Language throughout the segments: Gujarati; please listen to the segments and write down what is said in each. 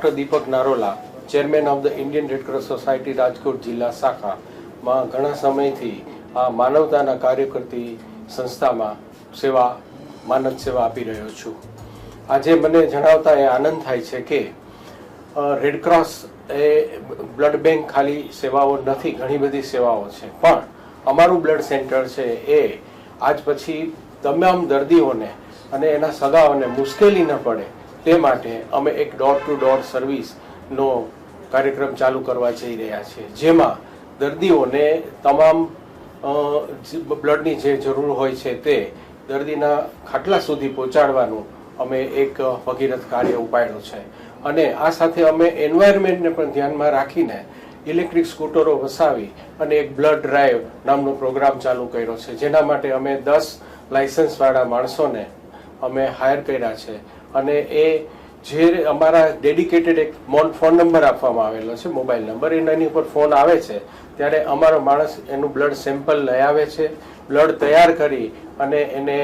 Doctor Deepak Narola, chairman of the Indian red cross society Rajkot જિલ્લા શાખામાં ઘણા સમયથી આ માનવતાના કાર્ય કરતી સંસ્થામાં માનદ સેવા આપી રહ્યો છું. આજે મને જણાવતા એ આનંદ થાય છે કે રેડ ક્રોસ એ બ્લડ બેંક ખાલી સેવાઓ નથી, ઘણી બધી સેવાઓ છે, પણ અમારું બ્લડ સેન્ટર છે એ આજ પછી તમામ દર્દીઓને અને એના સગાઓને મુશ્કેલી ન પડે તે માટે અમે એક ડોર ટુ ડોર સર્વિસનો કાર્યક્રમ ચાલુ કરવા જઈ રહ્યા છીએ, જેમાં દર્દીઓને તમામ બ્લડની જે જરૂર હોય છે તે દર્દીના ખાટલા સુધી પહોંચાડવાનું અમે એક ભગીરથ કાર્ય ઉપાડ્યું છે. અને આ સાથે અમે એન્વાયરમેન્ટને પણ ધ્યાનમાં રાખીને ઇલેક્ટ્રિક સ્કૂટરો વસાવી અને એક બ્લડ ડ્રાઈવ નામનો પ્રોગ્રામ ચાલુ કર્યો છે, જેના માટે અમે 10 લાયસન્સવાળા માણસોને અમે હાયર કર્યા છે. અને એ જે અમારા ડેડિકેટેડ એક ફોન નંબર આપવામાં આવેલો છે, મોબાઈલ નંબર, એની ઉપર ફોન આવે છે ત્યારે અમારો માણસ એનું બ્લડ સેમ્પલ લઈ આવે છે, બ્લડ તૈયાર કરી અને એને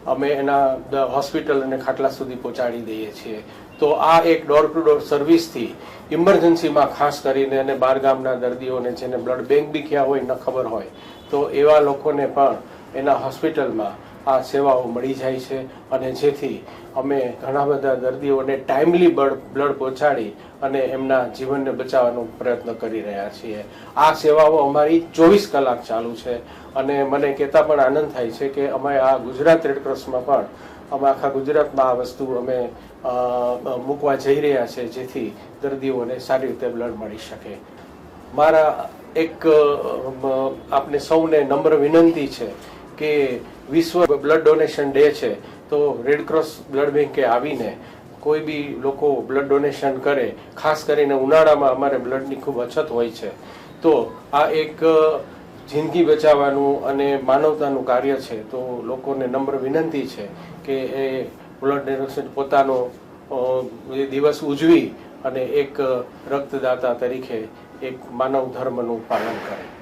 અમે એના હોસ્પિટલ અને ખાટલા સુધી પહોંચાડી દઈએ છીએ. તો આ એક ડોર ટુ ડોર સર્વિસથી ઇમરજન્સીમાં ખાસ કરીને અને બહાર ગામના દર્દીઓને જેને બ્લડ બેંક બી ક્યાં હોય ન ખબર હોય તો એવા લોકોને પણ એના હોસ્પિટલમાં આ સેવાઓ મળી જાય છે. અને જેથી અમે ઘણા બધા દર્દીઓને ટાઈમલી બ્લડ પહોંચાડી અને એમના જીવનને બચાવવાનો પ્રયત્ન કરી રહ્યા છીએ. આ સેવાઓ અમારી 24 કલાક ચાલુ છે અને મને કહેતા પણ આનંદ થાય છે કે અમે આ ગુજરાત રેડ ક્રોસમાં પણ અમે આખા ગુજરાતમાં આ વસ્તુ અમે મૂકવા જઈ રહ્યા છે, જેથી દર્દીઓને સારી રીતે બ્લડ મળી શકે. મારા એક આપને સૌને નમ્ર વિનંતી છે કે વિશ્વ બ્લડ ડોનેશન ડે છે, તો રેડ ક્રોસ બ્લડ બેંકે આવીને કોઈ બી લોકો બ્લડ ડોનેશન કરે. ખાસ કરીને ઉનાળામાં અમારે બ્લડની ખૂબ અછત હોય છે, તો આ એક જિંદગી બચાવવાનું અને માનવતાનું કાર્ય છે. તો લોકોને નમ્ર વિનંતી છે કે એ બ્લડ ડોનેશન પોતાનો દિવસ ઉજવી અને એક રક્તદાતા તરીકે એક માનવ ધર્મનું પાલન કરે.